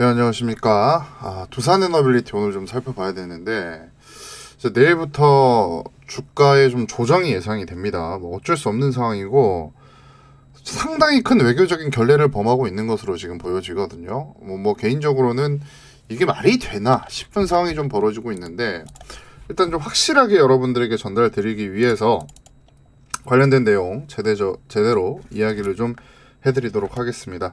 네, 안녕하십니까. 두산에너빌리티 오늘 좀 살펴봐야 되는데, 이제 내일부터 주가에 좀 조정이 예상이 됩니다. 뭐 어쩔 수 없는 상황이고, 상당히 큰 외교적인 결례를 범하고 있는 것으로 지금 보여지거든요. 뭐 개인적으로는 이게 말이 되나 싶은 상황이 좀 벌어지고 있는데, 일단 좀 확실하게 여러분들에게 전달 드리기 위해서 관련된 내용 제대로 이야기를 좀 해드리도록 하겠습니다.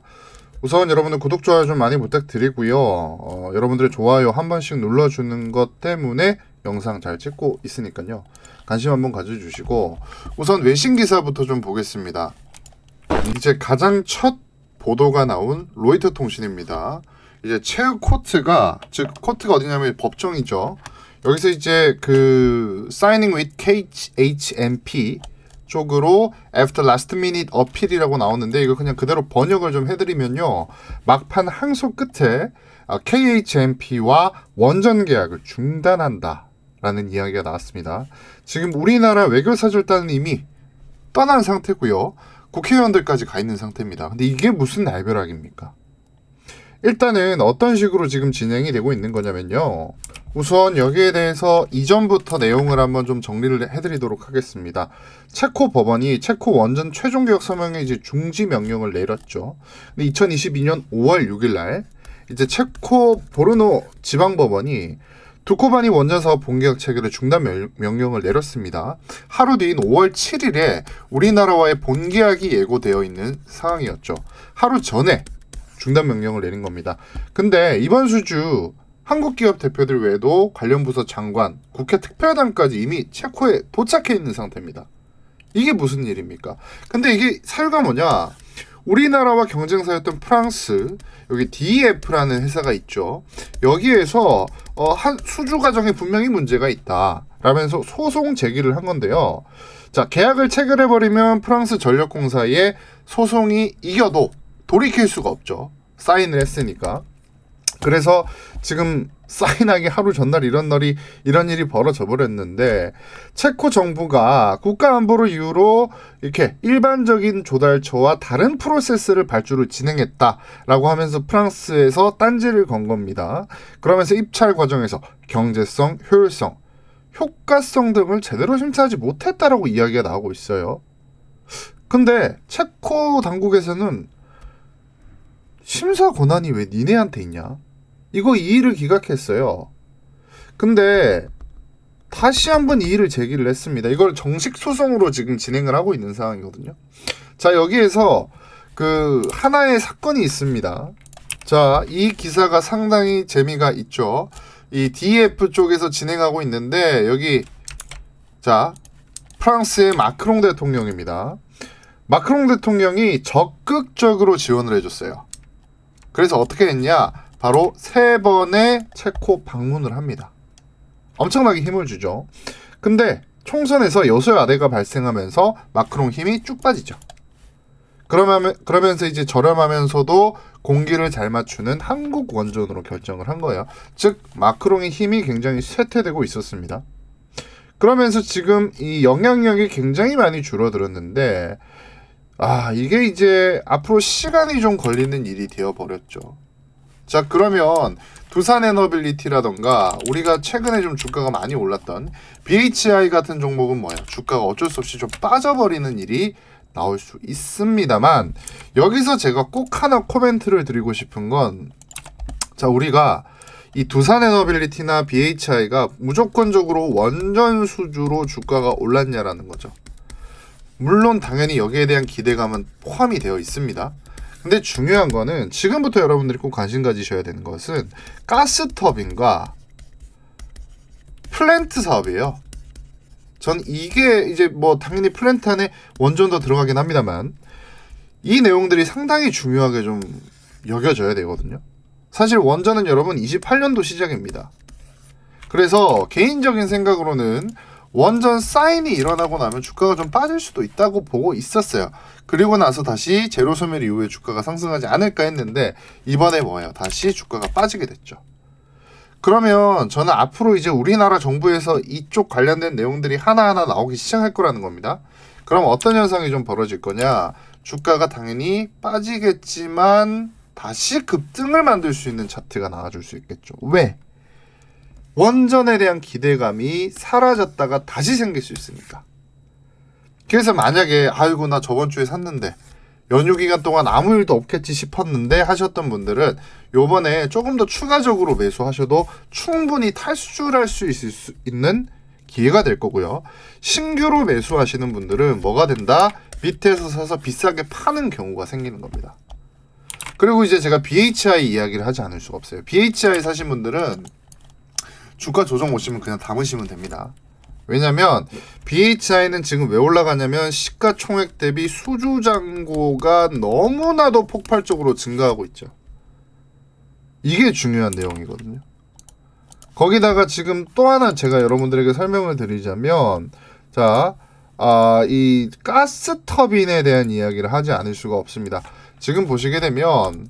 우선 여러분들 구독, 좋아요 좀 많이 부탁드리고요. 여러분들의 좋아요 한 번씩 눌러주는 것 때문에 영상 잘 찍고 있으니까요. 관심 한번 가져주시고, 우선 외신 기사부터 좀 보겠습니다. 이제 가장 첫 보도가 나온 로이터 통신입니다. 이제 최후 코트가, 즉 코트가 어디냐면 법정이죠. 여기서 이제 그 signing with KHNP 쪽으로 after last minute appeal이라고 나오는데, 이거 그냥 그대로 번역을 좀 해드리면요, 막판 항소 끝에 KHNP와 원전 계약을 중단한다 라는 이야기가 나왔습니다. 지금 우리나라 외교사절단은 이미 떠난 상태고요, 국회의원들까지 가 있는 상태입니다. 근데 이게 무슨 날벼락입니까? 일단은 어떤 식으로 지금 진행이 되고 있는 거냐면요, 우선 여기에 대해서 이전부터 내용을 한번 좀 정리를 해드리도록 하겠습니다. 체코 법원이 체코 원전 최종 계약 서명에 이제 중지 명령을 내렸죠. 근데 2022년 5월 6일 날 이제 체코 보르노 지방법원이 두코바니 원전 사업 본계약 체결의 중단 명령을 내렸습니다. 하루 뒤인 5월 7일에 우리나라와의 본계약이 예고되어 있는 상황이었죠. 하루 전에 중단 명령을 내린 겁니다. 근데 이번 수주 한국 기업 대표들 외에도 관련 부서 장관, 국회 특별단까지 이미 체코에 도착해 있는 상태입니다. 이게 무슨 일입니까? 근데 이게 사유가 뭐냐? 우리나라와 경쟁사였던 프랑스, 여기 DEF라는 회사가 있죠. 여기에서 한 수주 과정에 분명히 문제가 있다 라면서 소송 제기를 한 건데요. 자, 계약을 체결해버리면 프랑스 전력공사에 소송이 이겨도 돌이킬 수가 없죠. 사인을 했으니까. 그래서 지금 사인하기 하루 전날 이런 일이 벌어져 버렸는데, 체코 정부가 국가안보를 이유로 이렇게 일반적인 조달처와 다른 프로세스를 발주를 진행했다라고 하면서 프랑스에서 딴지를 건 겁니다. 그러면서 입찰 과정에서 경제성, 효율성, 효과성 등을 제대로 심사하지 못했다라고 이야기가 나오고 있어요. 근데 체코 당국에서는 심사 권한이 왜 니네한테 있냐? 이거 이의를 기각했어요. 근데 다시 한번 이의를 제기를 했습니다. 이걸 정식 소송으로 지금 진행을 하고 있는 상황이거든요. 자, 여기에서 그 하나의 사건이 있습니다. 자, 이 기사가 상당히 재미가 있죠. 이 DF 쪽에서 진행하고 있는데, 여기 자, 프랑스의 마크롱 대통령입니다. 마크롱 대통령이 적극적으로 지원을 해줬어요. 그래서 어떻게 했냐? 바로 3번의 체코 방문을 합니다. 엄청나게 힘을 주죠. 근데 총선에서 여소야대가 발생하면서 마크롱 힘이 쭉 빠지죠. 그러면서 이제 저렴하면서도 공기를 잘 맞추는 한국 원전으로 결정을 한 거예요. 즉 마크롱의 힘이 굉장히 쇠퇴되고 있었습니다. 그러면서 지금 이 영향력이 굉장히 많이 줄어들었는데, 이게 이제 앞으로 시간이 좀 걸리는 일이 되어버렸죠. 자, 그러면 두산에너빌리티라던가 우리가 최근에 좀 주가가 많이 올랐던 BHI 같은 종목은 뭐예요? 주가가 어쩔 수 없이 좀 빠져버리는 일이 나올 수 있습니다만, 여기서 제가 꼭 하나 코멘트를 드리고 싶은 건, 자, 우리가 이 두산에너빌리티나 BHI가 무조건적으로 원전 수주로 주가가 올랐냐라는 거죠. 물론 당연히 여기에 대한 기대감은 포함이 되어 있습니다. 근데 중요한 거는 지금부터 여러분들이 꼭 관심 가지셔야 되는 것은 가스터빈과 플랜트 사업이에요. 전 이게 이제 뭐 당연히 플랜트 안에 원전도 들어가긴 합니다만, 이 내용들이 상당히 중요하게 좀 여겨져야 되거든요. 사실 원전은 여러분 28년도 시작입니다. 그래서 개인적인 생각으로는 원전 사인이 일어나고 나면 주가가 좀 빠질 수도 있다고 보고 있었어요. 그리고 나서 다시 제로 소멸 이후에 주가가 상승하지 않을까 했는데, 이번에 뭐예요? 다시 주가가 빠지게 됐죠. 그러면 저는 앞으로 이제 우리나라 정부에서 이쪽 관련된 내용들이 하나하나 나오기 시작할 거라는 겁니다. 그럼 어떤 현상이 좀 벌어질 거냐? 주가가 당연히 빠지겠지만 다시 급등을 만들 수 있는 차트가 나와줄 수 있겠죠. 왜? 원전에 대한 기대감이 사라졌다가 다시 생길 수 있으니까. 그래서 만약에 아이고 나 저번 주에 샀는데 연휴 기간 동안 아무 일도 없겠지 싶었는데 하셨던 분들은 요번에 조금 더 추가적으로 매수하셔도 충분히 탈출할 수 있는 기회가 될 거고요. 신규로 매수하시는 분들은 뭐가 된다? 밑에서 사서 비싸게 파는 경우가 생기는 겁니다. 그리고 이제 제가 BHI 이야기를 하지 않을 수가 없어요. BHI 사신 분들은 주가 조정 오시면 그냥 담으시면 됩니다. 왜냐면 BHI는 지금 왜 올라가냐면 시가총액 대비 수주 잔고가 너무나도 폭발적으로 증가하고 있죠. 이게 중요한 내용이거든요. 거기다가 지금 또 하나 제가 여러분들에게 설명을 드리자면 이 가스 터빈에 대한 이야기를 하지 않을 수가 없습니다. 지금 보시게 되면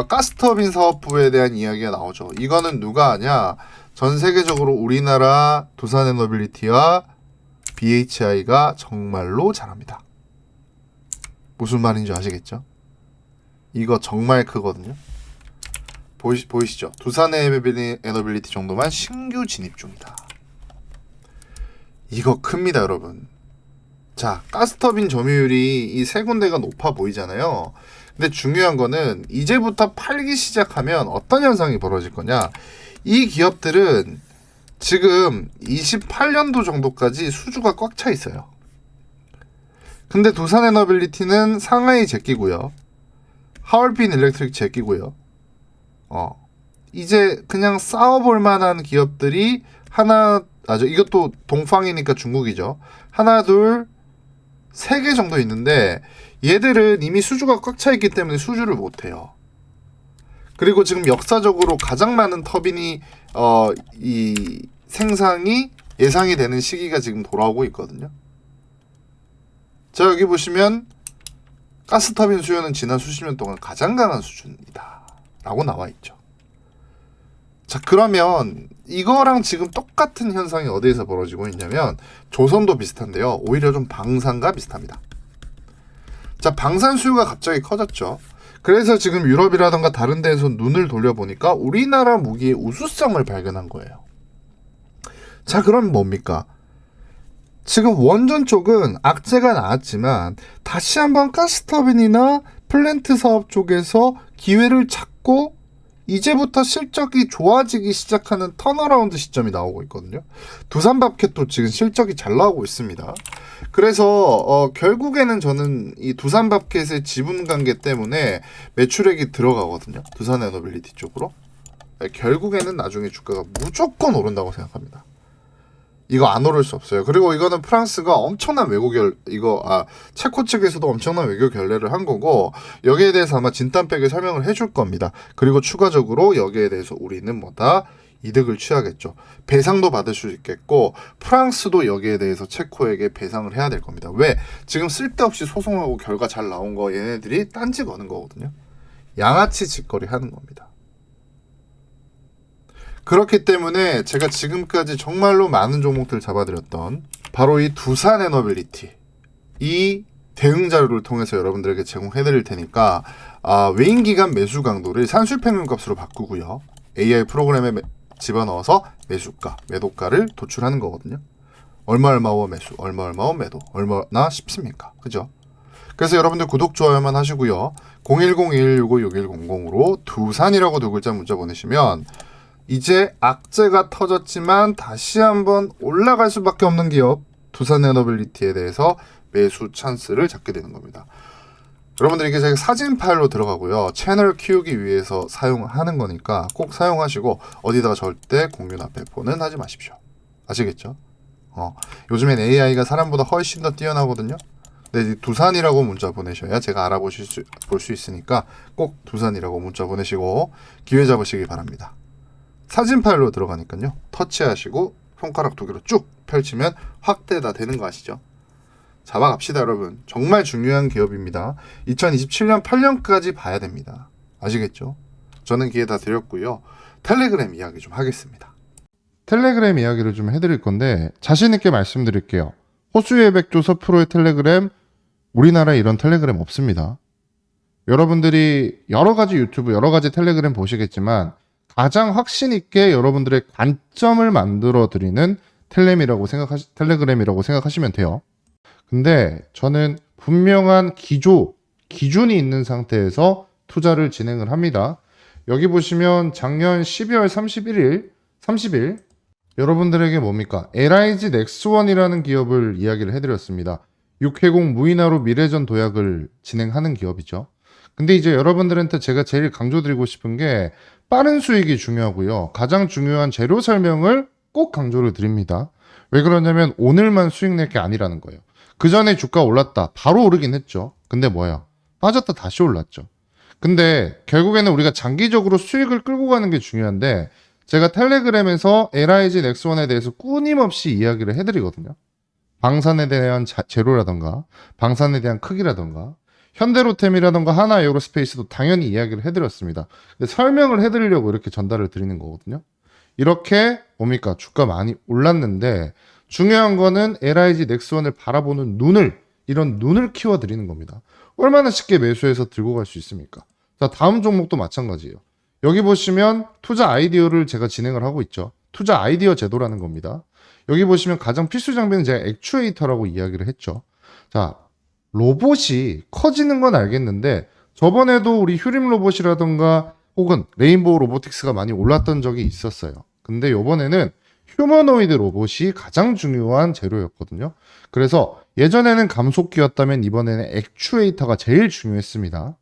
가스 터빈 사업부에 대한 이야기가 나오죠. 이거는 누가 하냐? 전 세계적으로 우리나라 두산에너빌리티와 BHI가 정말로 잘합니다. 무슨 말인지 아시겠죠? 이거 정말 크거든요. 보이시죠? 두산에너빌리티 정도만 신규 진입 중이다. 이거 큽니다, 여러분. 자, 가스터빈 점유율이 이 세 군데가 높아 보이잖아요. 근데 중요한 거는 이제부터 팔기 시작하면 어떤 현상이 벌어질 거냐? 이 기업들은 지금 28년도 정도까지 수주가 꽉 차 있어요. 근데 두산에너빌리티는 상하이 제끼고요. 하얼빈 일렉트릭 제끼고요. 이제 그냥 싸워볼 만한 기업들이 이것도 동팡이니까 중국이죠. 하나, 둘, 3개 정도 있는데 얘들은 이미 수주가 꽉 차 있기 때문에 수주를 못 해요. 그리고 지금 역사적으로 가장 많은 터빈이 이 생산이 예상이 되는 시기가 지금 돌아오고 있거든요. 자, 여기 보시면 가스 터빈 수요는 지난 수십 년 동안 가장 강한 수준이다 라고 나와 있죠. 자, 그러면 이거랑 지금 똑같은 현상이 어디에서 벌어지고 있냐면 조선도 비슷한데요. 오히려 좀 방산과 비슷합니다. 자, 방산 수요가 갑자기 커졌죠. 그래서 지금 유럽이라던가 다른 데에서 눈을 돌려보니까 우리나라 무기의 우수성을 발견한 거예요. 자, 그럼 뭡니까? 지금 원전 쪽은 악재가 나왔지만 다시 한번 가스터빈이나 플랜트 사업 쪽에서 기회를 찾고 이제부터 실적이 좋아지기 시작하는 턴어라운드 시점이 나오고 있거든요. 두산밥켓도 지금 실적이 잘 나오고 있습니다. 그래서 결국에는 저는 이 두산밥켓의 지분 관계 때문에 매출액이 들어가거든요. 두산에너빌리티 쪽으로. 결국에는 나중에 주가가 무조건 오른다고 생각합니다. 이거 안 오를 수 없어요. 그리고 이거는 프랑스가 엄청난 체코 측에서도 엄청난 외교 결례를 한 거고 여기에 대해서 아마 진땀백에 설명을 해줄 겁니다. 그리고 추가적으로 여기에 대해서 우리는 이득을 취하겠죠. 배상도 받을 수 있겠고 프랑스도 여기에 대해서 체코에게 배상을 해야 될 겁니다. 왜? 지금 쓸데없이 소송하고 결과 잘 나온 거 얘네들이 딴지 거는 거거든요. 양아치 짓거리 하는 겁니다. 그렇기 때문에 제가 지금까지 정말로 많은 종목들 잡아드렸던 바로 이 두산에너빌리티 이 대응 자료를 통해서 여러분들에게 제공해드릴 테니까 외인기간 매수 강도를 산술평균값으로 바꾸고요. AI 프로그램에 집어넣어서 매수가, 매도가를 도출하는 거거든요. 얼마와 매수, 얼마와 매도, 얼마나 쉽습니까? 그죠? 그래서 여러분들 구독, 좋아요만 하시고요. 010-2165-6100으로 두산이라고 두 글자 문자 보내시면 이제 악재가 터졌지만 다시 한번 올라갈 수밖에 없는 기업 두산에너빌리티에 대해서 매수 찬스를 잡게 되는 겁니다. 여러분들 이게 제가 사진 파일로 들어가고요. 채널 키우기 위해서 사용하는 거니까 꼭 사용하시고 어디다가 절대 공유나 배포는 하지 마십시오. 아시겠죠? 요즘엔 AI가 사람보다 훨씬 더 뛰어나거든요. 근데 두산이라고 문자 보내셔야 제가 볼 수 있으니까 꼭 두산이라고 문자 보내시고 기회 잡으시기 바랍니다. 사진 파일로 들어가니까요. 터치하시고 손가락 2개로 쭉 펼치면 확대가 되는 거 아시죠? 잡아갑시다, 여러분. 정말 중요한 기업입니다. 2027년 8년까지 봐야 됩니다. 아시겠죠? 저는 기회 다 드렸고요. 텔레그램 이야기 좀 하겠습니다. 텔레그램 이야기를 좀 해드릴 건데 자신 있게 말씀드릴게요. 호수의 백조 서프로의 텔레그램, 우리나라에 이런 텔레그램 없습니다. 여러분들이 여러 가지 유튜브, 여러 가지 텔레그램 보시겠지만 가장 확신 있게 여러분들의 관점을 만들어 드리는 텔레그램이라고 생각하시면 돼요. 근데 저는 분명한 기준이 있는 상태에서 투자를 진행을 합니다. 여기 보시면 작년 12월 30일 여러분들에게 뭡니까? LIG 넥스원이라는 기업을 이야기를 해드렸습니다. 육해공 무인화로 미래전 도약을 진행하는 기업이죠. 근데 이제 여러분들한테 제가 제일 강조드리고 싶은 게 빠른 수익이 중요하고요. 가장 중요한 재료 설명을 꼭 강조를 드립니다. 왜 그러냐면 오늘만 수익 낼 게 아니라는 거예요. 그 전에 주가 올랐다. 바로 오르긴 했죠. 근데 뭐야? 빠졌다 다시 올랐죠. 근데 결국에는 우리가 장기적으로 수익을 끌고 가는 게 중요한데 제가 텔레그램에서 LIG 넥스원에 대해서 끊임없이 이야기를 해드리거든요. 방산에 대한 재료라던가 방산에 대한 크기라던가 현대로템이라던가 하나에어로스페이스도 당연히 이야기를 해드렸습니다. 근데 설명을 해드리려고 이렇게 전달을 드리는 거거든요. 이렇게 뭡니까? 주가 많이 올랐는데 중요한 거는 LIG 넥스원을 바라보는 이런 눈을 키워드리는 겁니다. 얼마나 쉽게 매수해서 들고 갈 수 있습니까? 자, 다음 종목도 마찬가지예요. 여기 보시면 투자 아이디어를 제가 진행을 하고 있죠. 투자 아이디어 제도라는 겁니다. 여기 보시면 가장 필수 장비는 제가 액추에이터라고 이야기를 했죠. 자, 로봇이 커지는 건 알겠는데 저번에도 우리 휴림 로봇이라던가 혹은 레인보우 로보틱스가 많이 올랐던 적이 있었어요. 근데 이번에는 휴머노이드 로봇이 가장 중요한 재료였거든요. 그래서 예전에는 감속기였다면 이번에는 액추에이터가 제일 중요했습니다.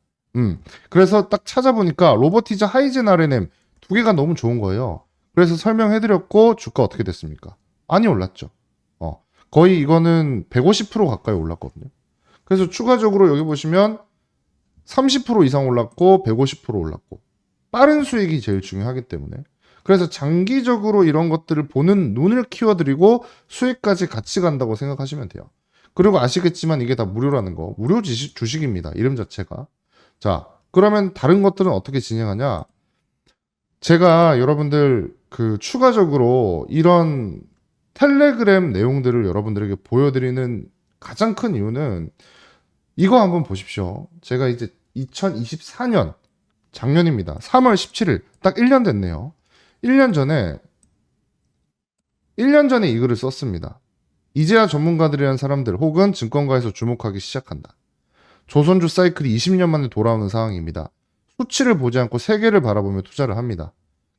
그래서 딱 찾아보니까 로보티즈 하이젠 RNM 두 개가 너무 좋은 거예요. 그래서 설명해드렸고 주가 어떻게 됐습니까? 많이 올랐죠. 거의 이거는 150% 가까이 올랐거든요. 그래서 추가적으로 여기 보시면 30% 이상 올랐고 150% 올랐고 빠른 수익이 제일 중요하기 때문에 그래서 장기적으로 이런 것들을 보는 눈을 키워드리고 수익까지 같이 간다고 생각하시면 돼요. 그리고 아시겠지만 이게 다 무료라는 거. 무료 주식입니다. 이름 자체가. 자, 그러면 다른 것들은 어떻게 진행하냐? 제가 여러분들 추가적으로 이런 텔레그램 내용들을 여러분들에게 보여드리는 가장 큰 이유는 이거 한번 보십시오. 제가 이제 2024년 작년입니다. 3월 17일 딱 1년 됐네요. 1년 전에 이 글을 썼습니다. 이제야 전문가들이란 사람들 혹은 증권가에서 주목하기 시작한다. 조선주 사이클이 20년 만에 돌아오는 상황입니다. 수치를 보지 않고 세계를 바라보며 투자를 합니다.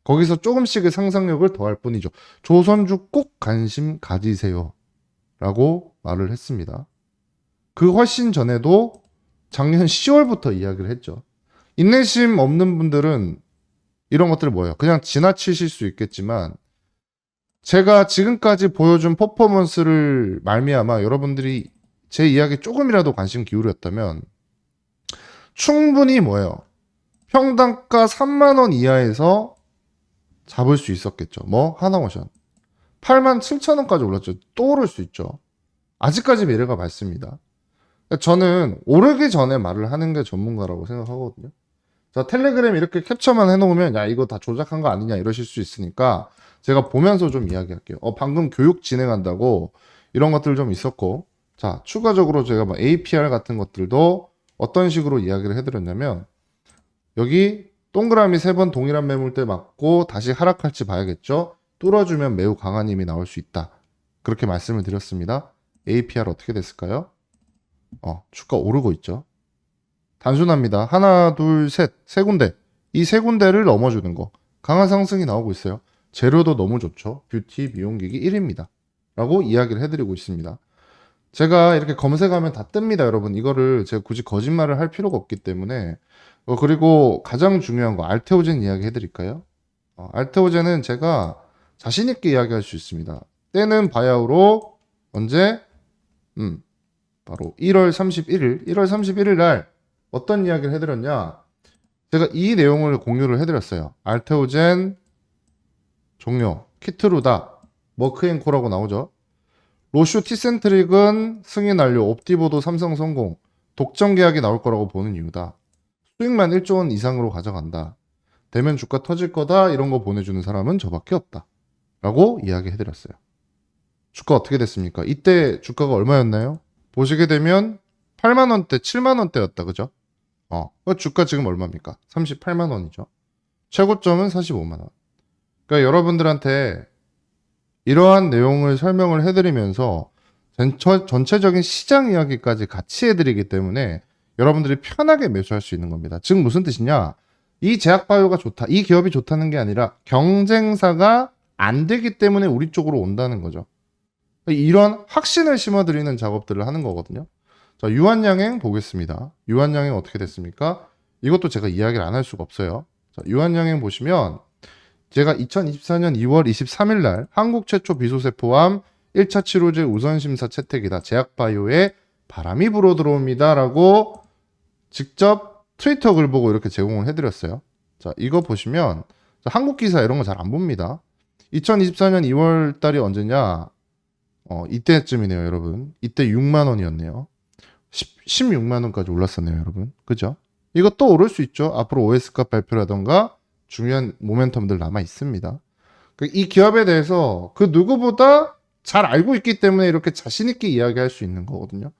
거기서 조금씩의 상상력을 더할 뿐이죠. 조선주 꼭 관심 가지세요. 라고 말을 했습니다. 그 훨씬 전에도 작년 10월부터 이야기를 했죠. 인내심 없는 분들은 이런 것들을 뭐예요? 그냥 지나치실 수 있겠지만 제가 지금까지 보여준 퍼포먼스를 말미암아 여러분들이 제 이야기에 조금이라도 관심 기울였다면 충분히 뭐예요? 평단가 3만 원 이하에서 잡을 수 있었겠죠. 하나오션 8만 7천 원까지 올랐죠. 또 오를 수 있죠. 아직까지 미래가 밝습니다. 저는 오르기 전에 말을 하는 게 전문가라고 생각하거든요. 자, 텔레그램 이렇게 캡처만 해놓으면 야 이거 다 조작한 거 아니냐 이러실 수 있으니까 제가 보면서 좀 이야기할게요. 방금 교육 진행한다고 이런 것들 좀 있었고 자 추가적으로 제가 APR 같은 것들도 어떤 식으로 이야기를 해드렸냐면 여기 동그라미 3번 동일한 매물대 맞고 다시 하락할지 봐야겠죠. 뚫어주면 매우 강한 힘이 나올 수 있다. 그렇게 말씀을 드렸습니다. APR 어떻게 됐을까요? 주가 오르고 있죠. 단순합니다. 하나, 둘, 셋, 세 군데. 이 세 군데를 넘어주는 거. 강한 상승이 나오고 있어요. 재료도 너무 좋죠. 뷰티, 미용기기 1위입니다. 라고 이야기를 해드리고 있습니다. 제가 이렇게 검색하면 다 뜹니다, 여러분. 이거를 제가 굳이 거짓말을 할 필요가 없기 때문에. 그리고 가장 중요한 거, 알테오젠 이야기 해드릴까요? 알테오젠은 제가 자신있게 이야기할 수 있습니다. 때는 바야흐로 언제? 바로 1월 31일 날 어떤 이야기를 해드렸냐? 제가 이 내용을 공유를 해드렸어요. 알테오젠 종료, 키트루다, 머크앤코라고 나오죠. 로슈 티센트릭은 승인 완료, 옵티보도 삼성 성공, 독점 계약이 나올 거라고 보는 이유다. 수익만 1조 원 이상으로 가져간다. 되면 주가 터질 거다. 이런 거 보내주는 사람은 저밖에 없다. 라고 이야기해드렸어요. 주가 어떻게 됐습니까? 이때 주가가 얼마였나요? 보시게 되면 8만원대, 7만원대였다. 그죠? 주가 지금 얼마입니까? 38만 원이죠. 최고점은 45만 원. 그러니까 여러분들한테 이러한 내용을 설명을 해드리면서 전체적인 시장 이야기까지 같이 해드리기 때문에 여러분들이 편하게 매수할 수 있는 겁니다. 즉 무슨 뜻이냐? 이 제약바이오가 좋다, 이 기업이 좋다는 게 아니라 경쟁사가 안 되기 때문에 우리 쪽으로 온다는 거죠. 이런 확신을 심어드리는 작업들을 하는 거거든요. 자, 유한양행 보겠습니다. 유한양행 어떻게 됐습니까? 이것도 제가 이야기를 안 할 수가 없어요. 자, 유한양행 보시면 제가 2024년 2월 23일 날 한국 최초 비소세포암 1차 치료제 우선심사 채택이다. 제약바이오에 바람이 불어 들어옵니다. 라고 직접 트위터 글 보고 이렇게 제공을 해드렸어요. 자, 이거 보시면 한국 기사 이런 거 잘 안 봅니다. 2024년 2월 달이 언제냐? 이때쯤이네요, 여러분. 이때 6만 원이었네요. 16만 원까지 올랐었네요, 여러분. 그죠? 이거 또 오를 수 있죠. 앞으로 OS값 발표라던가 중요한 모멘텀들 남아 있습니다. 이 기업에 대해서 그 누구보다 잘 알고 있기 때문에 이렇게 자신 있게 이야기할 수 있는 거거든요.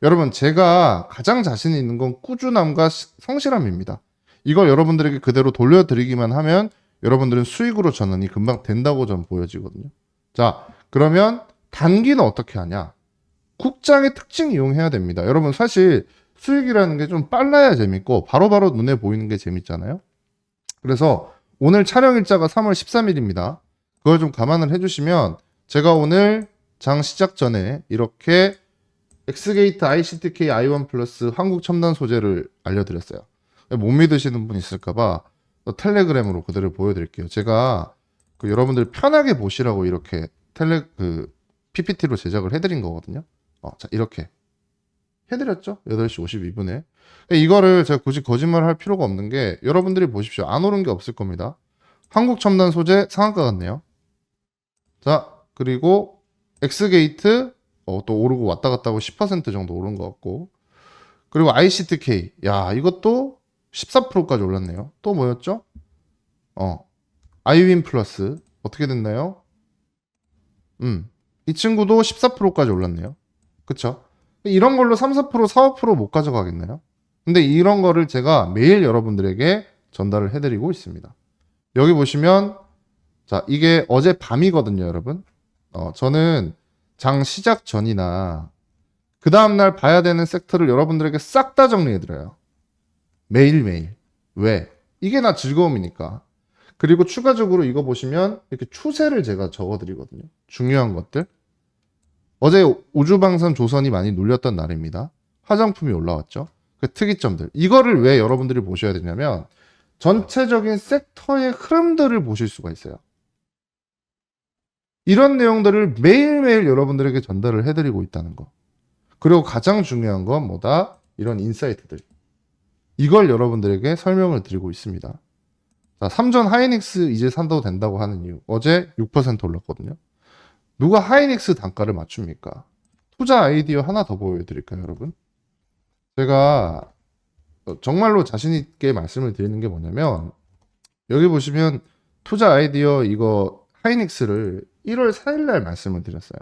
여러분, 제가 가장 자신 있는 건 꾸준함과 성실함입니다. 이걸 여러분들에게 그대로 돌려드리기만 하면 여러분들은 수익으로 전환이 금방 된다고 전 보여지거든요. 자, 그러면 단기는 어떻게 하냐? 국장의 특징 이용해야 됩니다. 여러분, 사실 수익이라는 게 좀 빨라야 재밌고 바로바로 눈에 보이는 게 재밌잖아요. 그래서 오늘 촬영 일자가 3월 13일입니다. 그걸 좀 감안을 해주시면 제가 오늘 장 시작 전에 이렇게 엑스게이트 ICTK i1 플러스 한국 첨단 소재를 알려드렸어요. 못 믿으시는 분 있을까봐 텔레그램으로 그대로 보여드릴게요. 제가 여러분들 편하게 보시라고 이렇게 PPT로 제작을 해드린 거거든요. 자, 이렇게 해드렸죠? 8시 52분에. 이거를 제가 굳이 거짓말 할 필요가 없는 게 여러분들이 보십시오. 안 오른 게 없을 겁니다. 한국 첨단 소재 상한가 같네요. 자, 그리고 엑스게이트 또 오르고 왔다 갔다 하고 10% 정도 오른 것 같고, 그리고 ICTK, 야, 이것도 14%까지 올랐네요. 또 뭐였죠? 아이윈 플러스 어떻게 됐나요? 이 친구도 14%까지 올랐네요. 그쵸? 이런 걸로 3, 4%, 4, 5%못 가져가겠나요? 근데 이런 거를 제가 매일 여러분들에게 전달을 해드리고 있습니다. 여기 보시면, 자, 이게 어제 밤이거든요, 여러분. 저는 장 시작 전이나 그 다음날 봐야 되는 섹터를 여러분들에게 싹 다 정리해드려요. 매일매일. 왜? 이게 나 즐거움이니까. 그리고 추가적으로 이거 보시면 이렇게 추세를 제가 적어드리거든요. 중요한 것들. 어제 우주방산 조선이 많이 눌렸던 날입니다. 화장품이 올라왔죠. 그 특이점들. 이거를 왜 여러분들이 보셔야 되냐면 전체적인 섹터의 흐름들을 보실 수가 있어요. 이런 내용들을 매일매일 여러분들에게 전달을 해드리고 있다는 거. 그리고 가장 중요한 건 뭐다? 이런 인사이트들. 이걸 여러분들에게 설명을 드리고 있습니다. 자, 삼전 하이닉스 이제 산다고 된다고 하는 이유. 어제 6% 올랐거든요. 누가 하이닉스 단가를 맞춥니까? 투자 아이디어 하나 더 보여드릴까요, 여러분? 제가 정말로 자신 있게 말씀을 드리는 게 뭐냐면, 여기 보시면 투자 아이디어 이거 하이닉스를 1월 4일 날 말씀을 드렸어요.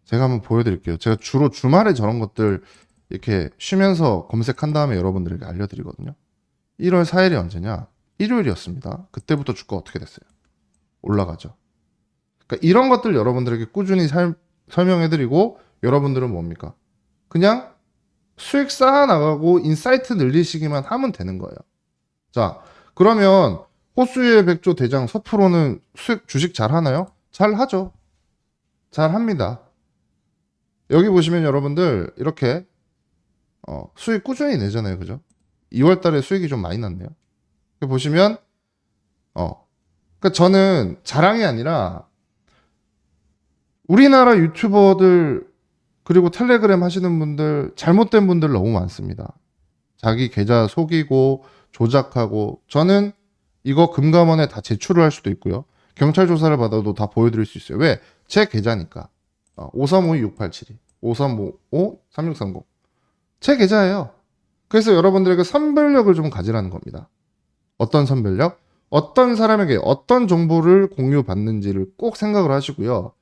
제가 한번 보여드릴게요. 제가 주로 주말에 저런 것들 이렇게 쉬면서 검색한 다음에 여러분들에게 알려드리거든요. 1월 4일이 언제냐? 일요일이었습니다. 그때부터 주가 어떻게 됐어요? 올라가죠. 그러니까 이런 것들 여러분들에게 꾸준히 설명해드리고, 여러분들은 뭡니까? 그냥 수익 쌓아나가고 인사이트 늘리시기만 하면 되는 거예요. 자, 그러면 호수의 백조 대장 서프로는 주식 잘 하나요? 잘 하죠. 잘 합니다. 여기 보시면 여러분들 이렇게 수익 꾸준히 내잖아요. 그죠? 2월 달에 수익이 좀 많이 났네요. 여기 보시면 그러니까 저는 자랑이 아니라 우리나라 유튜버들 그리고 텔레그램 하시는 분들 잘못된 분들 너무 많습니다. 자기 계좌 속이고 조작하고. 저는 이거 금감원에 다 제출을 할 수도 있고요. 경찰 조사를 받아도 다 보여드릴 수 있어요. 왜? 제 계좌니까. 5352-6872, 5355-3630. 제 계좌예요. 그래서 여러분들에게 선별력을 좀 가지라는 겁니다. 어떤 선별력? 어떤 사람에게 어떤 정보를 공유받는지를 꼭 생각을 하시고요.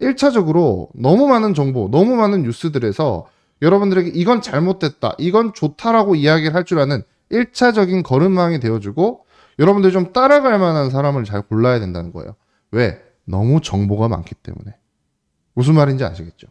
1차적으로 너무 많은 정보, 너무 많은 뉴스들에서 여러분들에게 이건 잘못됐다, 이건 좋다라고 이야기를 할 줄 아는 1차적인 걸음망이 되어주고 여러분들이 좀 따라갈 만한 사람을 잘 골라야 된다는 거예요. 왜? 너무 정보가 많기 때문에. 무슨 말인지 아시겠죠?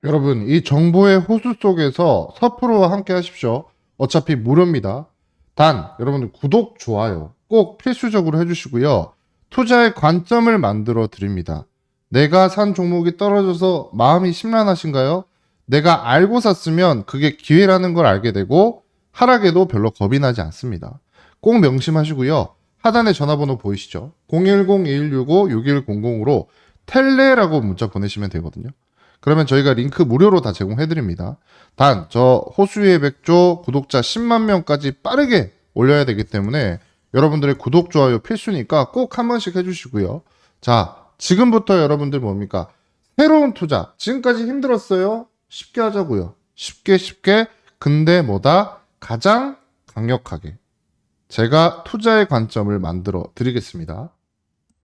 여러분, 이 정보의 호수 속에서 서프로와 함께 하십시오. 어차피 무료입니다. 단, 여러분들 구독, 좋아요 꼭 필수적으로 해주시고요. 투자의 관점을 만들어 드립니다. 내가 산 종목이 떨어져서 마음이 심란하신가요? 내가 알고 샀으면 그게 기회라는 걸 알게 되고 하락에도 별로 겁이 나지 않습니다. 꼭 명심하시고요. 하단에 전화번호 보이시죠? 010-2165-6100으로 텔레라고 문자 보내시면 되거든요. 그러면 저희가 링크 무료로 다 제공해드립니다. 단, 저 호수의 백조 구독자 10만 명까지 빠르게 올려야 되기 때문에 여러분들의 구독, 좋아요 필수니까 꼭 한 번씩 해주시고요. 자, 지금부터 여러분들 뭡니까? 새로운 투자. 지금까지 힘들었어요? 쉽게 하자고요. 쉽게. 근데 뭐다? 가장 강력하게. 제가 투자의 관점을 만들어 드리겠습니다.